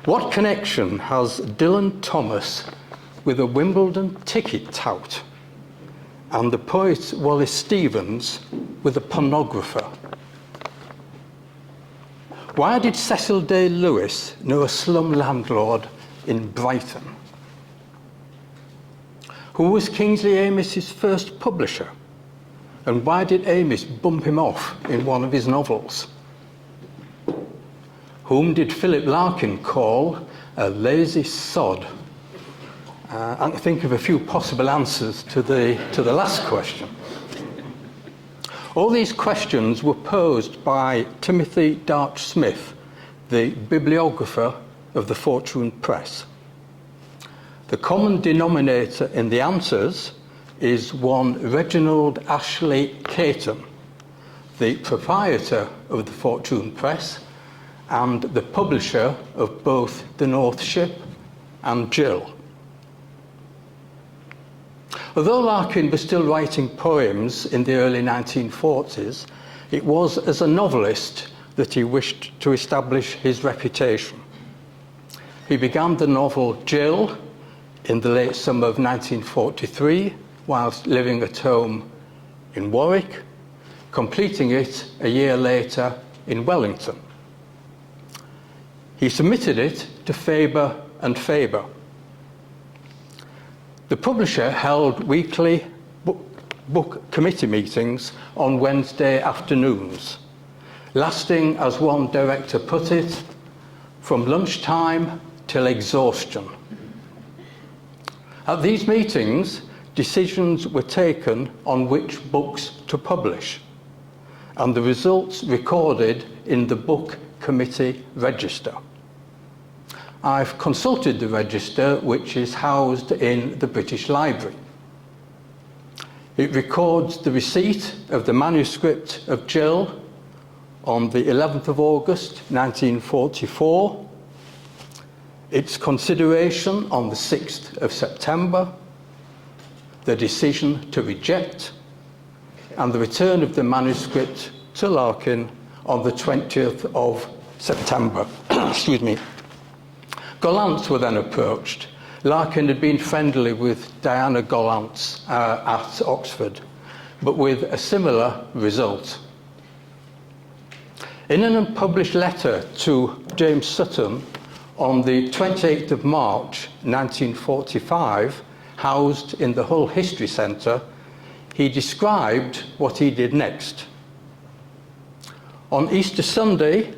What connection has Dylan Thomas with a Wimbledon ticket tout and the poet Wallace Stevens with a pornographer? Why did Cecil Day-Lewis know a slum landlord in Brighton? Who was Kingsley Amis's first publisher? And why did Amis bump him off in one of his novels? Whom did Philip Larkin call a lazy sod? I can think of a few possible answers to the last question. All these questions were posed by Timothy Darch Smith, the bibliographer of the Fortune Press. The common denominator in the answers is one Reginald Ashley Caton, the proprietor of the Fortune Press and the publisher of both The North Ship and Jill. Although Larkin was still writing poems in the early 1940s, it was as a novelist that he wished to establish his reputation. He began the novel Jill in the late summer of 1943, whilst living at home in Warwick, completing it a year later in Wellington. He submitted it to Faber and Faber. The publisher held weekly book committee meetings on Wednesday afternoons, lasting, as one director put it, from lunchtime till exhaustion. At these meetings, decisions were taken on which books to publish, and the results recorded in the book committee register. I've consulted the register, which is housed in the British Library. It records the receipt of the manuscript of Jill on the 11th of August 1944, its consideration on the 6th of September, the decision to reject, and the return of the manuscript to Larkin on the 20th of September. Excuse me. Gollancz were then approached. Larkin had been friendly with Diana Gollancz at Oxford, but with a similar result. In an unpublished letter to James Sutton on the 28th of March 1945, housed in the Hull History Centre, he described what he did next. On Easter Sunday,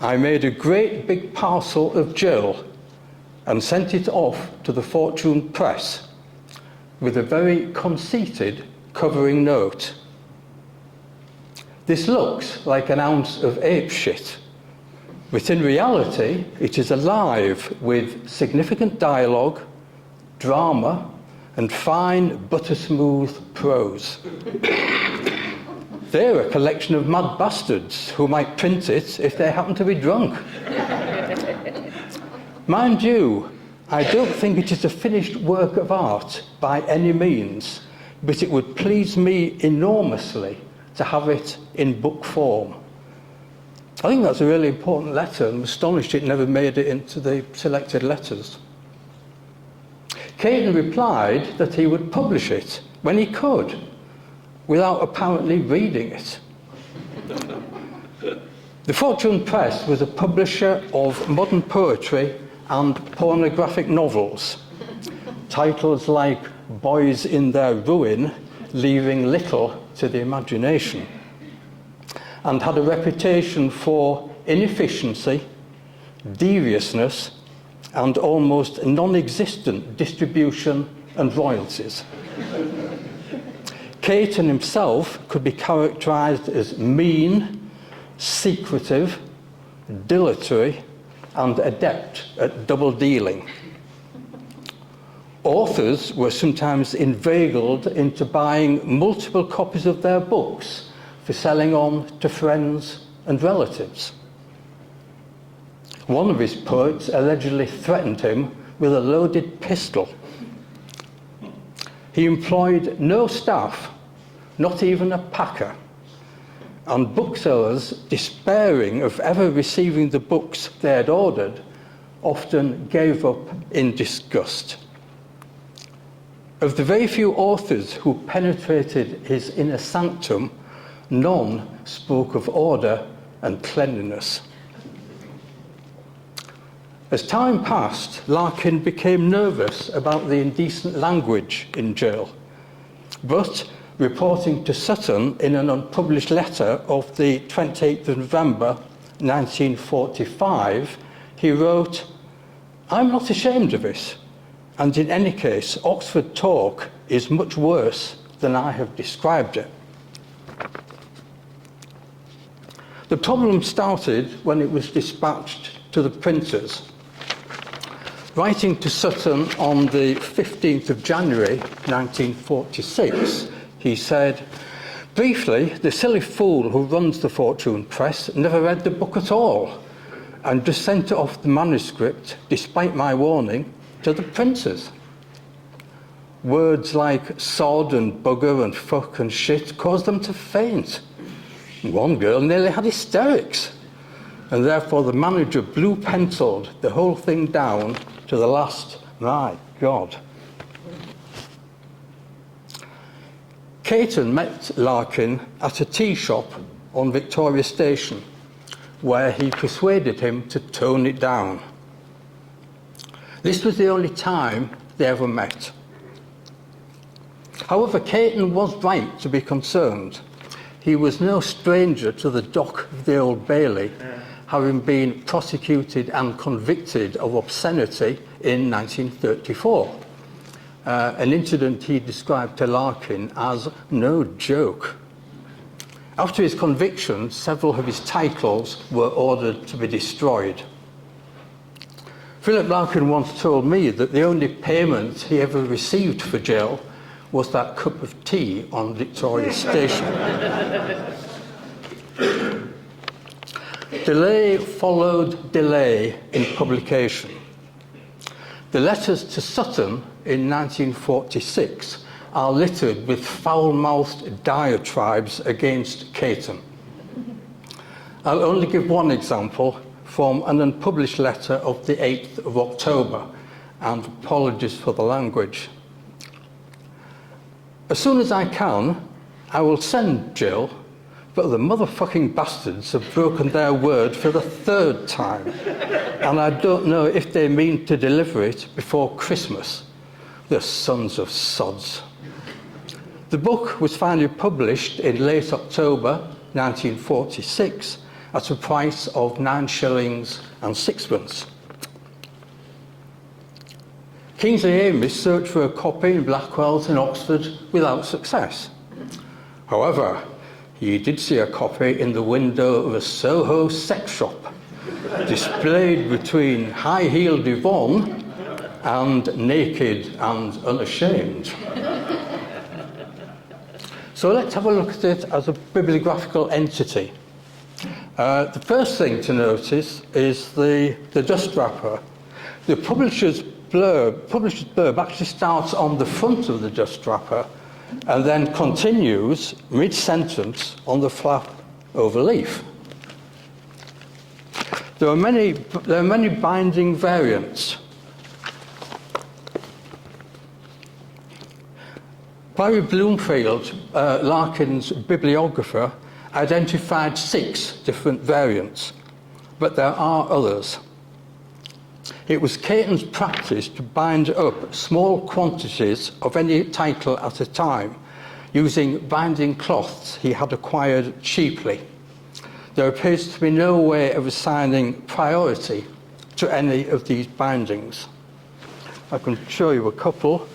I made a great big parcel of Jill and sent it off to the Fortune Press with a very conceited covering note. This looks like an ounce of ape shit, but in reality it is alive with significant dialogue, drama, and fine butter-smooth prose. They're a collection of mad bastards who might print it if they happen to be drunk. Mind you, I don't think it is a finished work of art by any means, but it would please me enormously to have it in book form. I think that's a really important letter, and I'm astonished it never made it into the selected letters. Caton replied that he would publish it when he could, without apparently reading it. The Fortune Press was a publisher of modern poetry and pornographic novels. Titles like Boys in Their Ruin, leaving little to the imagination, and had a reputation for inefficiency, deviousness, and almost non-existent distribution and royalties. Caton himself could be characterized as mean, secretive, dilatory, and adept at double dealing. Authors were sometimes inveigled into buying multiple copies of their books for selling on to friends and relatives. One of his poets allegedly threatened him with a loaded pistol. He employed no staff, not even a packer, and booksellers, despairing of ever receiving the books they had ordered, often gave up in disgust. Of the very few authors who penetrated his inner sanctum, none spoke of order and cleanliness. As time passed, Larkin became nervous about the indecent language in jail, but reporting to Sutton in an unpublished letter of the 28th of November 1945, he wrote, "I'm not ashamed of it, and in any case, Oxford talk is much worse than I have described it." The problem started when it was dispatched to the printers. Writing to Sutton on the 15th of January 1946, he said, "Briefly, the silly fool who runs the Fortune Press never read the book at all and just sent off the manuscript, despite my warning, to the printers. Words like sod and bugger and fuck and shit caused them to faint. One girl nearly had hysterics, and therefore the manager blue-penciled the whole thing down to the last, my God." Caton met Larkin at a tea shop on Victoria Station, where he persuaded him to tone it down. This was the only time they ever met. However, Caton was right to be concerned. He was no stranger to the dock of the Old Bailey, having been prosecuted and convicted of obscenity in 1934. An incident he described to Larkin as no joke. After his conviction, several of his titles were ordered to be destroyed. Philip Larkin once told me that the only payment he ever received for jail was that cup of tea on Victoria Station. Delay followed delay in publication. The letters to Sutton in 1946 are littered with foul-mouthed diatribes against Caton. I'll only give one example from an unpublished letter of the 8th of October, and apologies for the language. "As soon as I can, I will send Jill, but the motherfucking bastards have broken their word for the 3rd time, and I don't know if they mean to deliver it before Christmas. The sons of sods." The book was finally published in late October 1946 at a price of 9 shillings and 6pence. Kingsley Amis searched for a copy in Blackwell's in Oxford without success. However, he did see a copy in the window of a Soho sex shop, displayed between high-heeled Yvonne and naked and unashamed. So let's have a look at it as a bibliographical entity. The first thing to notice is the dust wrapper. The publisher's blurb actually starts on the front of the dust wrapper and then continues mid-sentence on the flap over leaf. There are many binding variants. Barry Bloomfield, Larkin's bibliographer, identified 6 different variants, but there are others. It was Caton's practice to bind up small quantities of any title at a time, using binding cloths he had acquired cheaply. There appears to be no way of assigning priority to any of these bindings. I can show you a couple.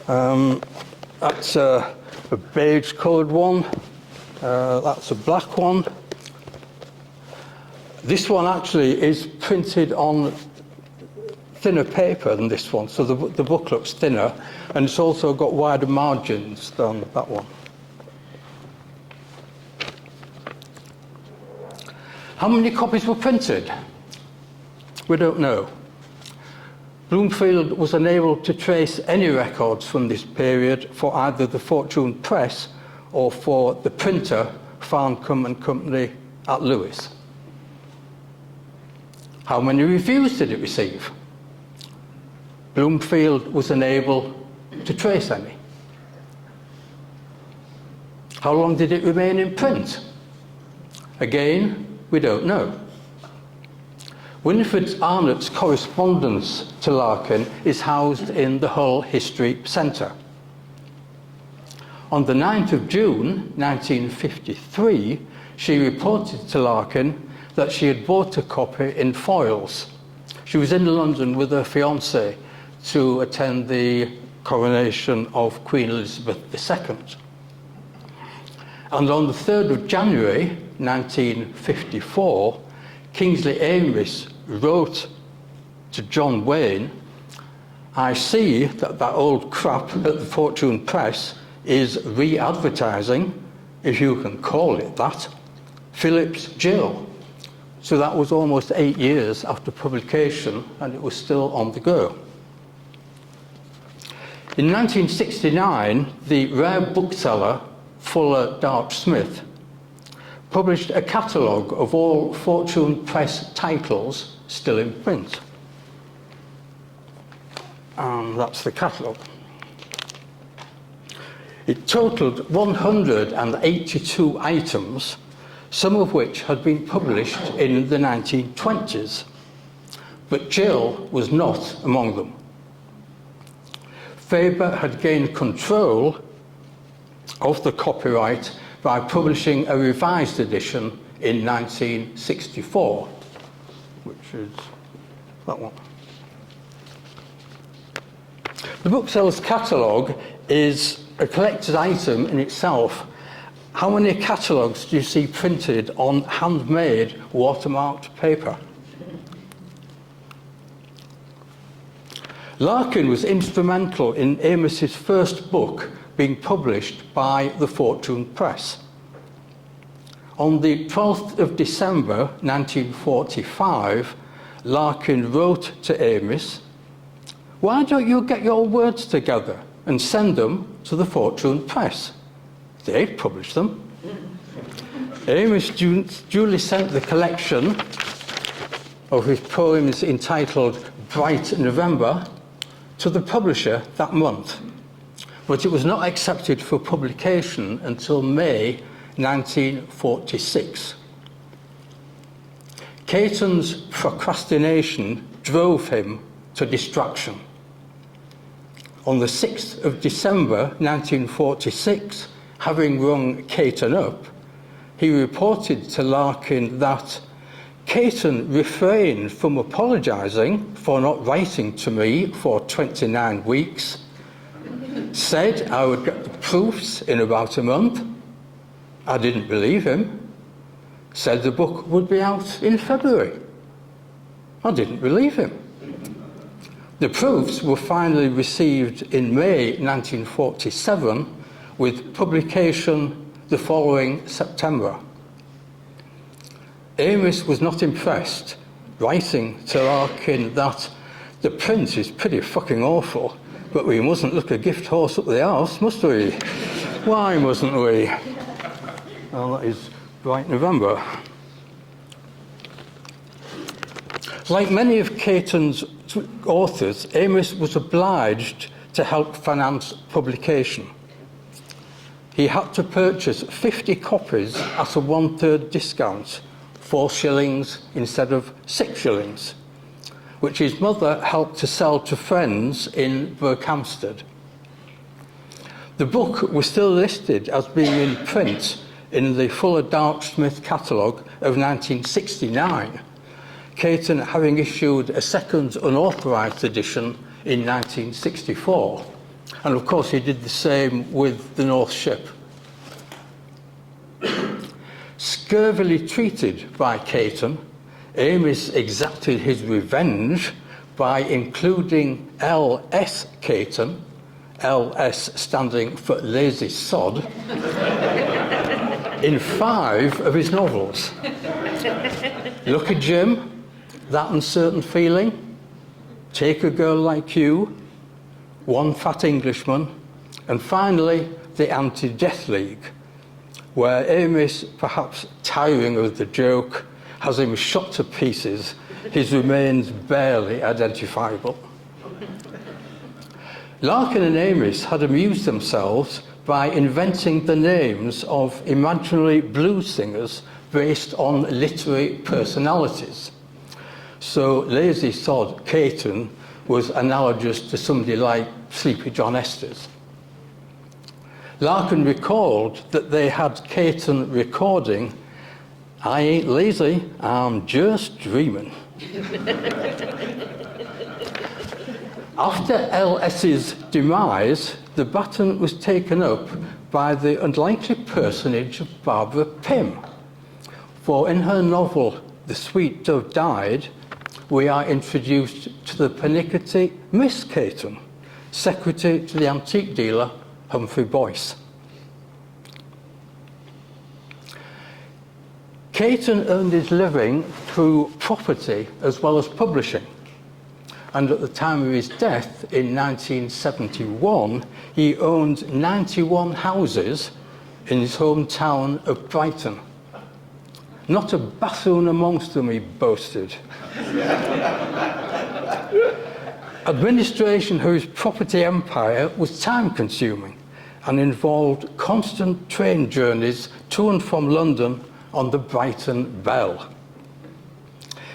That's a beige-coloured one. That's a black one. This one actually is printed on thinner paper than this one, so the book looks thinner, and it's also got wider margins than that one. How many copies were printed? We don't know. Bloomfield was unable to trace any records from this period for either the Fortune Press or for the printer Farncombe and Company at Lewes. How many reviews did it receive? Bloomfield was unable to trace any. How long did it remain in print? Again, we don't know. Winifred Arnott's correspondence to Larkin is housed in the Hull History Centre. On the 9th of June 1953, she reported to Larkin that she had bought a copy in Foyles. She was in London with her fiancé to attend the coronation of Queen Elizabeth II. And on the 3rd of January 1954, Kingsley Amis wrote to John Wayne, "I see that old crap at the Fortune Press is re-advertising, if you can call it that, Philip's Jill." So that was almost 8 years after publication, and it was still on the go. In 1969, the rare bookseller Fuller Dart Smith published a catalogue of all Fortune Press titles still in print. And that's the catalogue. It totalled 182 items, some of which had been published in the 1920s, but Jill was not among them. Faber had gained control of the copyright by publishing a revised edition in 1964, which is that one. The bookseller's catalogue is a collector's item in itself. How many catalogues do you see printed on handmade watermarked paper? Larkin was instrumental in Amis's first book being published by the Fortune Press. On the 12th of December 1945, Larkin wrote to Amis, "Why don't you get your words together and send them to the Fortune Press? They'd publish them." Amis duly sent the collection of his poems entitled Bright November to the publisher that month, but it was not accepted for publication until May 1946. Caton's procrastination drove him to distraction. On the 6th of December 1946, having rung Caton up, he reported to Larkin that Caton refrained from apologising for not writing to me for 29 weeks, said I would get the proofs in about a month. I didn't believe him. Said the book would be out in February. I didn't believe him. The proofs were finally received in May 1947, with publication the following September. Amis was not impressed, writing to Larkin that the print is pretty fucking awful, but we mustn't look a gift horse up the arse, must we? Why mustn't we? Well, that is Bright November. Like many of Caton's authors, Amis was obliged to help finance publication. He had to purchase 50 copies at a 1/3 discount, 4 shillings instead of 6 shillings, which his mother helped to sell to friends in Berkhamsted. The book was still listed as being in print in the Fuller Dart Smith catalogue of 1969, Caton having issued a second unauthorised edition in 1964. And of course he did the same with the North Ship. Scurvily treated by Caton, Amis exacted his revenge by including L.S. Caton, L.S. standing for lazy sod, in 5 of his novels. Lucky Jim, That Uncertain Feeling, Take a Girl Like You, One Fat Englishman, and finally The Anti-Death League, where Amis, perhaps tiring of the joke, has him shot to pieces his remains barely identifiable. Larkin and Amis had amused themselves by inventing the names of imaginary blues singers based on literary personalities. So Lazy Sod Caton was analogous to somebody like Sleepy John Esters. Larkin recalled that they had Caton recording, "I ain't lazy, I'm just dreaming." After L.S.'s demise, the baton was taken up by the unlikely personage of Barbara Pym. For in her novel, The Sweet Dove Died, we are introduced to the pernickety Miss Caton, secretary to the antique dealer Humphrey Boyce. Caton earned his living through property as well as publishing. And at the time of his death in 1971, he owned 91 houses in his hometown of Brighton. Not a bathroom amongst them, he boasted. Administration of his property empire was time-consuming and involved constant train journeys to and from London on the Brighton Bell.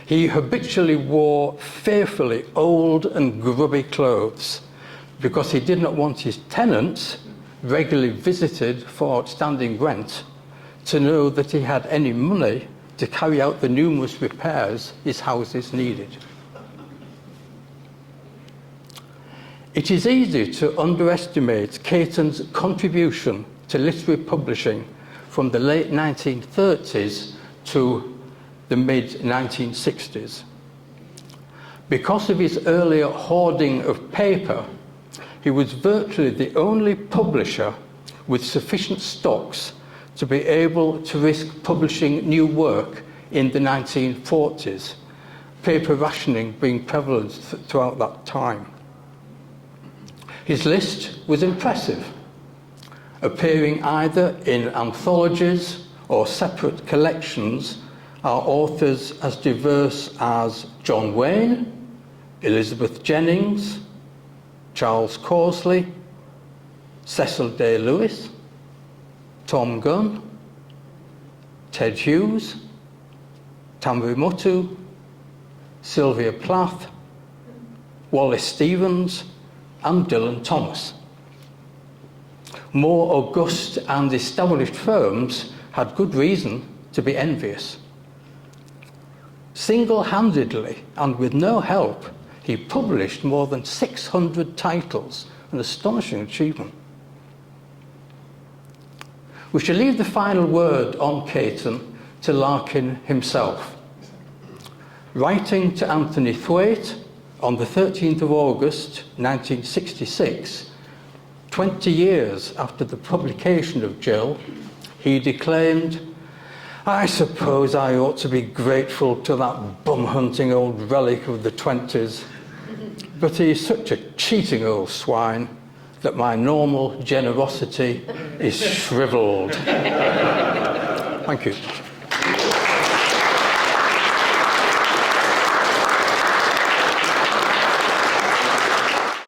He habitually wore fearfully old and grubby clothes because he did not want his tenants, regularly visited for outstanding rent, to know that he had any money to carry out the numerous repairs his houses needed. It is easy to underestimate Caton's contribution to literary publishing from the late 1930s to the mid-1960s. Because of his earlier hoarding of paper, he was virtually the only publisher with sufficient stocks to be able to risk publishing new work in the 1940s, paper rationing being prevalent throughout that time. His list was impressive, appearing either in anthologies or separate collections are authors as diverse as John Wayne, Elizabeth Jennings, Charles Causley, Cecil Day-Lewis, Tom Gunn, Ted Hughes, Tamri Mutu, Sylvia Plath, Wallace Stevens, and Dylan Thomas. More august and established firms had good reason to be envious. Single-handedly and with no help, he published more than 600 titles, an astonishing achievement. We shall leave the final word on Caton to Larkin himself. Writing to Anthony Thwaite on the 13th of August 1966, 20 years after the publication of Jill, he declaimed, "I suppose I ought to be grateful to that bum-hunting old relic of the 20s, but he is such a cheating old swine that my normal generosity is shriveled." Thank you.